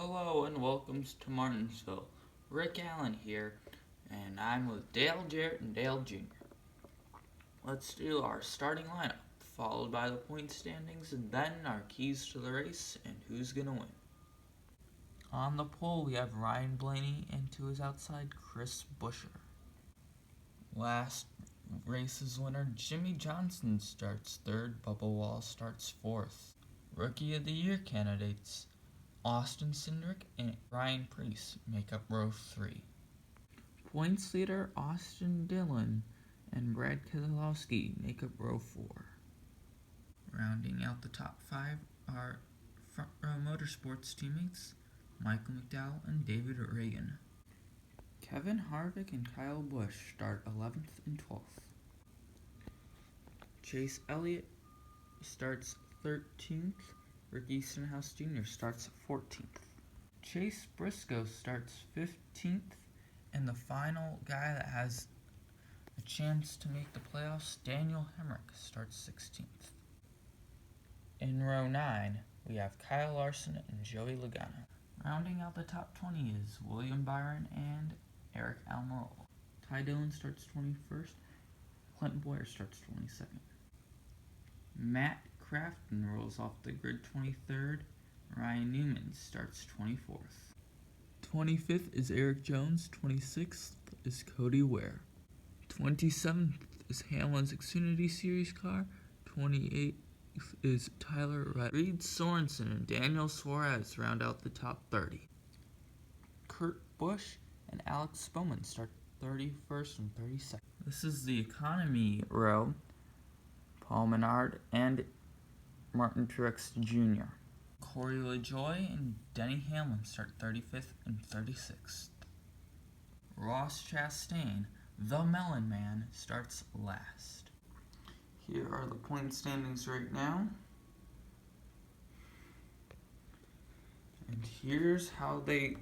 Hello and welcome to Martinsville. Rick Allen here, and I'm with Dale Jarrett and Dale Jr. Let's do our starting lineup, followed by the point standings, and then our keys to the race and who's gonna win. On the pole, we have Ryan Blaney, and to his outside, Chris Buescher. Last race's winner, Jimmy Johnson, starts third. Bubba Wallace starts fourth. Rookie of the Year candidates Austin Cindric and Ryan Preece make up row 3. Points leader Austin Dillon and Brad Keselowski make up row 4. Rounding out the top 5 are Front Row Motorsports teammates Michael McDowell and David Reagan. Kevin Harvick and Kyle Busch start 11th and 12th. Chase Elliott starts 13th. Ricky Stenhouse Jr. starts 14th. Chase Briscoe starts 15th, and the final guy that has a chance to make the playoffs, Daniel Hemrick, starts 16th. In row 9, we have Kyle Larson and Joey Logano. Rounding out the top 20 is William Byron and Eric Almirola. Ty Dillon starts 21st. Clinton Boyer starts 22nd. Matt Crafton rolls off the grid 23rd. Ryan Newman starts 24th. 25th is Eric Jones. 26th is Cody Ware. 27th is Hamlin's Xfinity Series car. 28th is Tyler Reddick. Reed Sorensen and Daniel Suarez round out the top 30. Kurt Busch and Alex Bowman start 31st and 32nd. This is the economy row. Paul Menard and Martin Truex Jr. Corey LaJoie and Denny Hamlin start 35th and 36th. Ross Chastain, the Melon Man, starts last. Here are the point standings right now. And here's how they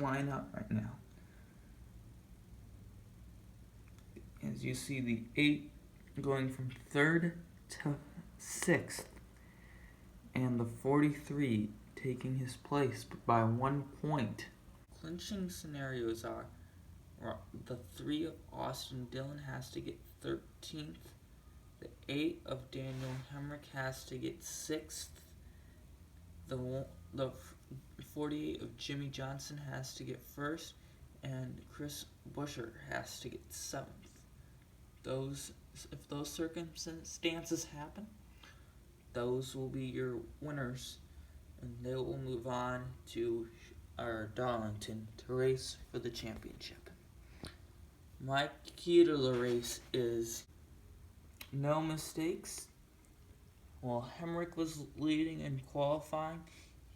line up right now. As you see, the 8 going from 3rd to 6th. And the 43 taking his place by 1 point. Clinching scenarios are the 3 of Austin Dillon has to get 13th. The 8 of Daniel Hemrick has to get 6th. The 48 of Jimmy Johnson has to get 1st. And Chris Buescher has to get 7th. If those circumstances happen, those will be your winners, and they will move on to our Darlington to race for the championship. My key to the race is no mistakes. While Hemrick was leading in qualifying,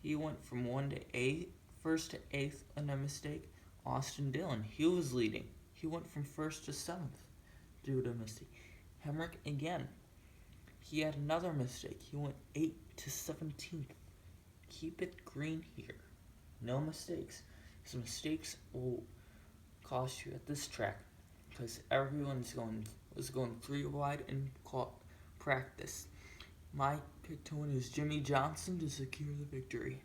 he went from 1 to 8, 1st to 8th, and no mistake. Austin Dillon, he was leading. He went from 1st to 7th due to a mistake. Hemrick again. He had another mistake. He went 8 to 17th. Keep it green here. No mistakes. Some mistakes will cost you at this track because everyone was going 3 wide in practice. My pick to win is Jimmy Johnson to secure the victory.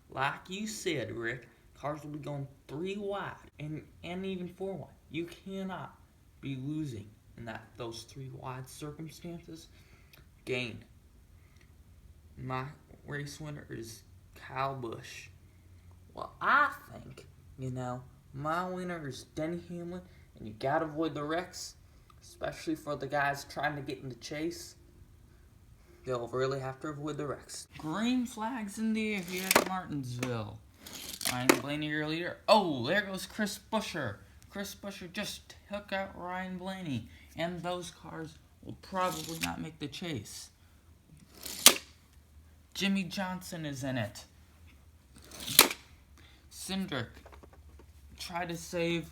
Like you said, Rick, cars will be going 3 wide and even 4 wide. You cannot be losing in those 3 wide circumstances. Gain. My race winner is Kyle Busch. Well, I think, my winner is Denny Hamlin, and you gotta avoid the wrecks, especially for the guys trying to get in the chase. They'll really have to avoid the wrecks. Green flags in the air here at Martinsville. Ryan Blaney, your leader. Oh, there goes Chris Buescher. Chris Buescher just took out Ryan Blaney, and those cars will probably not make the chase. Jimmy Johnson is in it. Cindric tried to save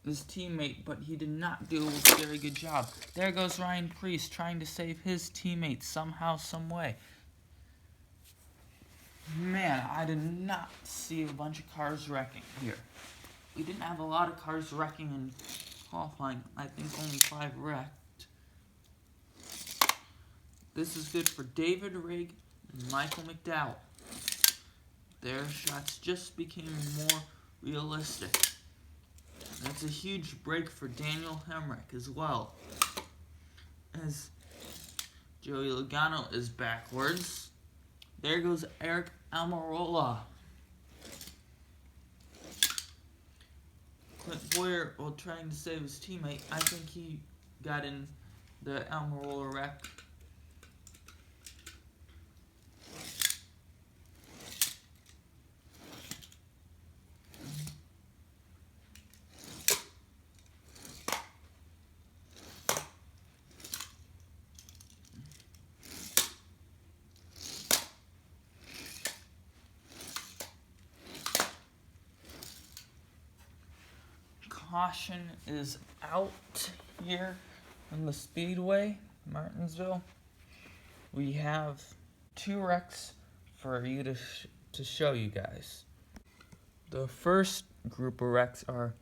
his teammate, but he did not do a very good job. There goes Ryan Preece trying to save his teammate somehow, some way. Man, I did not see a bunch of cars wrecking here. We didn't have a lot of cars wrecking in qualifying. I think only 5 wrecked. This is good for David Rigg and Michael McDowell. Their shots just became more realistic. That's a huge break for Daniel Hemrick as well. As Joey Logano is backwards. There goes Eric Almirola. Clint Boyer, while trying to save his teammate, I think he got in the Almirola wreck. Caution is out here on the Speedway, Martinsville. We have 2 wrecks for you to show you guys. The first group of wrecks are,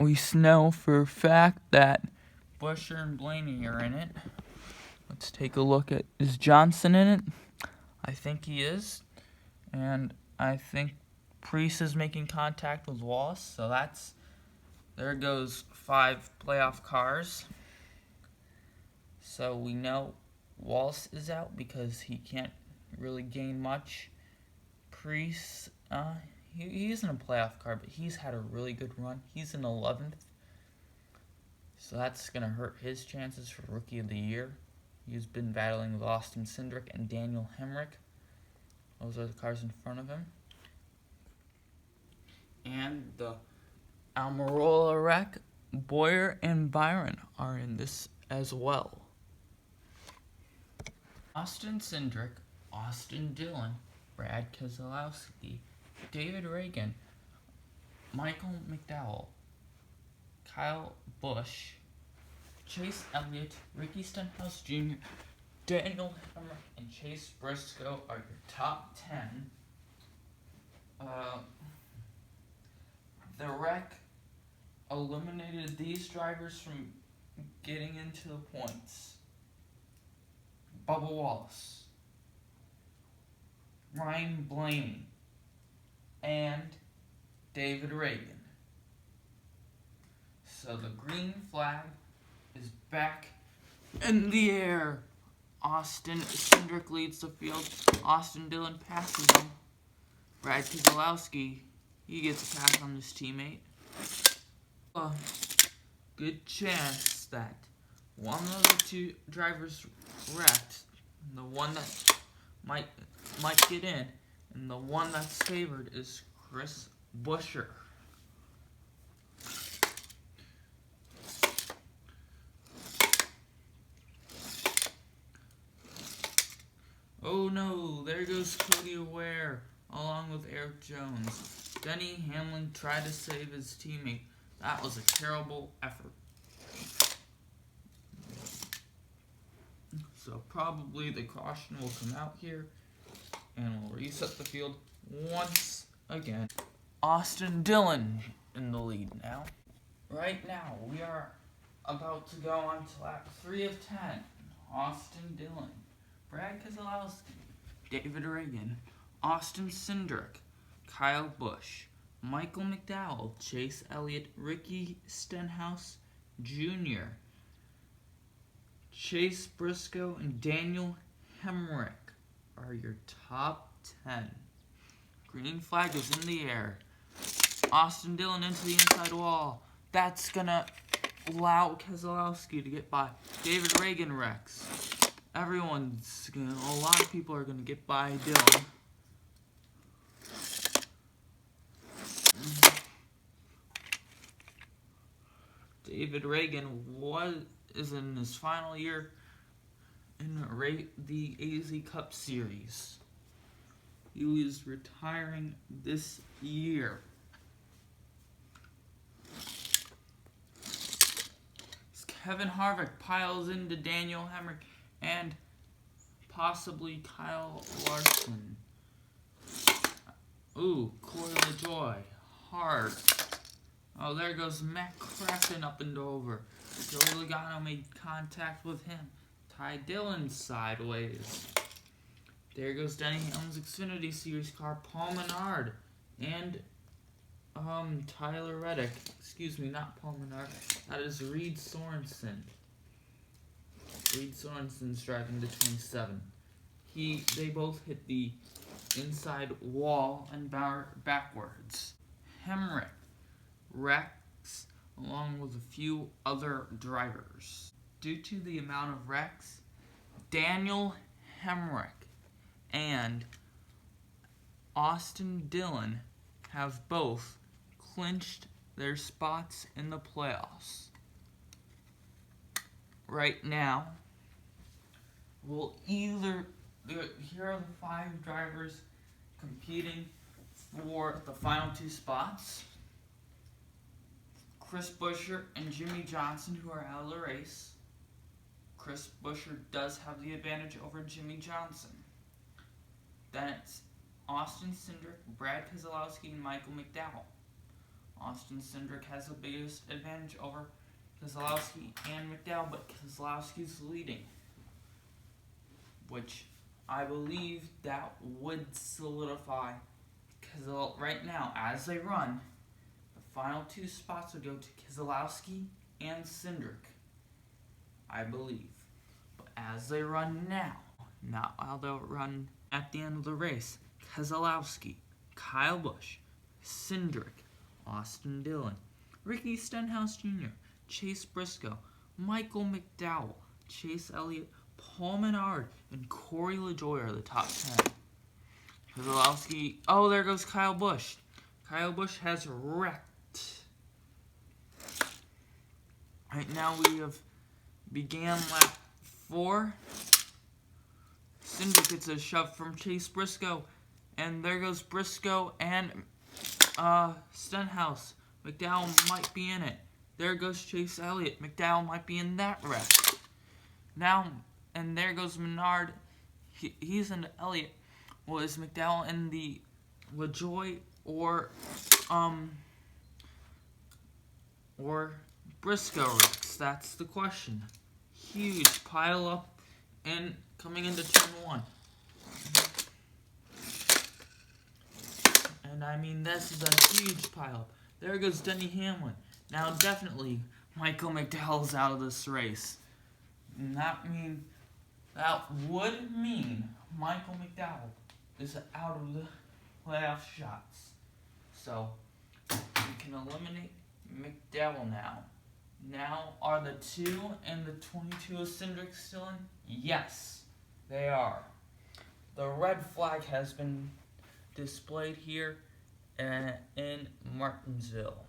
we know for a fact that Busher and Blaney are in it. Let's take a look at, is Johnson in it? I think he is. And I think Priest is making contact with Wallace, so there goes 5 playoff cars. So we know Wallace is out because he can't really gain much. Priest, he isn't a playoff car, but he's had a really good run. He's in 11th, so that's going to hurt his chances for Rookie of the Year. He's been battling with Austin Cindric and Daniel Hemrick. Those are the cars in front of him. And the Almirola wreck, Boyer and Byron are in this as well. Austin Cindric, Austin Dillon, Brad Keselowski, David Reagan, Michael McDowell, Kyle Busch, Chase Elliott, Ricky Stenhouse Jr., Daniel Hemrick, and Chase Briscoe are your top 10. The wreck eliminated these drivers from getting into the points. Bubba Wallace, Ryan Blaney, and David Reagan. So the green flag is back in the air. Austin Cindric leads the field. Austin Dillon passes him. Brad Keselowski, he gets a pass on his teammate. A good chance that one of the 2 drivers wrecked, the one that might get in, and the one that's favored is Chris Buescher. Oh no, there goes Cody Ware along with Eric Jones. Denny Hamlin tried to save his teammate. That was a terrible effort. So probably the caution will come out here and we'll reset the field once again. Austin Dillon in the lead now. Right now, we are about to go on to lap 3 of 10. Austin Dillon, Brad Keselowski, David Reagan, Austin Cindric, Kyle Busch, Michael McDowell, Chase Elliott, Ricky Stenhouse Jr., Chase Briscoe, and Daniel Hemrick are your top 10. Green flag is in the air. Austin Dillon into the inside wall. That's going to allow Keselowski to get by. David Reagan wrecks. A lot of people are going to get by Dillon. David Reagan is in his final year in the AZ Cup Series. He was retiring this year. Kevin Harvick piles into Daniel Hemrick and possibly Kyle Larson. Ooh, Corey LaJoy. Hard. Oh, there goes Matt Cracken up and over. Joey Logano made contact with him. Ty Dillon sideways. There goes Denny Hamlin's Xfinity Series car, Paul Menard, and Tyler Reddick. Excuse me, not Paul Menard. That is Reed Sorensen. Reed Sorensen's driving the 27. They both hit the inside wall and backwards. Hemrick wrecks along with a few other drivers. Due to the amount of wrecks, Daniel Hemrick and Austin Dillon have both clinched their spots in the playoffs. Right now, here are the 5 drivers competing for the final 2 spots. Chris Buescher and Jimmy Johnson, who are out of the race. Chris Buescher does have the advantage over Jimmy Johnson. Then it's Austin Cindric, Brad Keselowski, and Michael McDowell. Austin Cindric has the biggest advantage over Keselowski and McDowell, but Keselowski's leading, which I believe that would solidify, because right now, as they run, the final 2 spots would go to Keselowski and Cindric, I believe. But as they run now, not how they'll run at the end of the race, Keselowski, Kyle Busch, Cindric, Austin Dillon, Ricky Stenhouse Jr., Chase Briscoe, Michael McDowell, Chase Elliott, Paul Menard, and Corey LaJoie are the top 10. Keselowski, oh, there goes Kyle Busch. Kyle Busch has wrecked. Right now we have began lap 4. Cindric gets a shove from Chase Briscoe, and there goes Briscoe and Stenhouse. McDowell might be in it. There goes Chase Elliott. McDowell might be in that wreck. Now, and there goes Menard. He's in Elliott. Well, is McDowell in the LaJoie or Briscoe wrecks? That's the question. Huge pile up and coming into turn 1. And I mean, this is a huge pile. There goes Denny Hamlin. Now, definitely, Michael McDowell's out of this race. And that would mean Michael McDowell is out of the playoff shots. So, we can eliminate McDowell now. Now, are the 2 and the 22 of Cindric still in? Yes, they are. The red flag has been displayed here in Martinsville.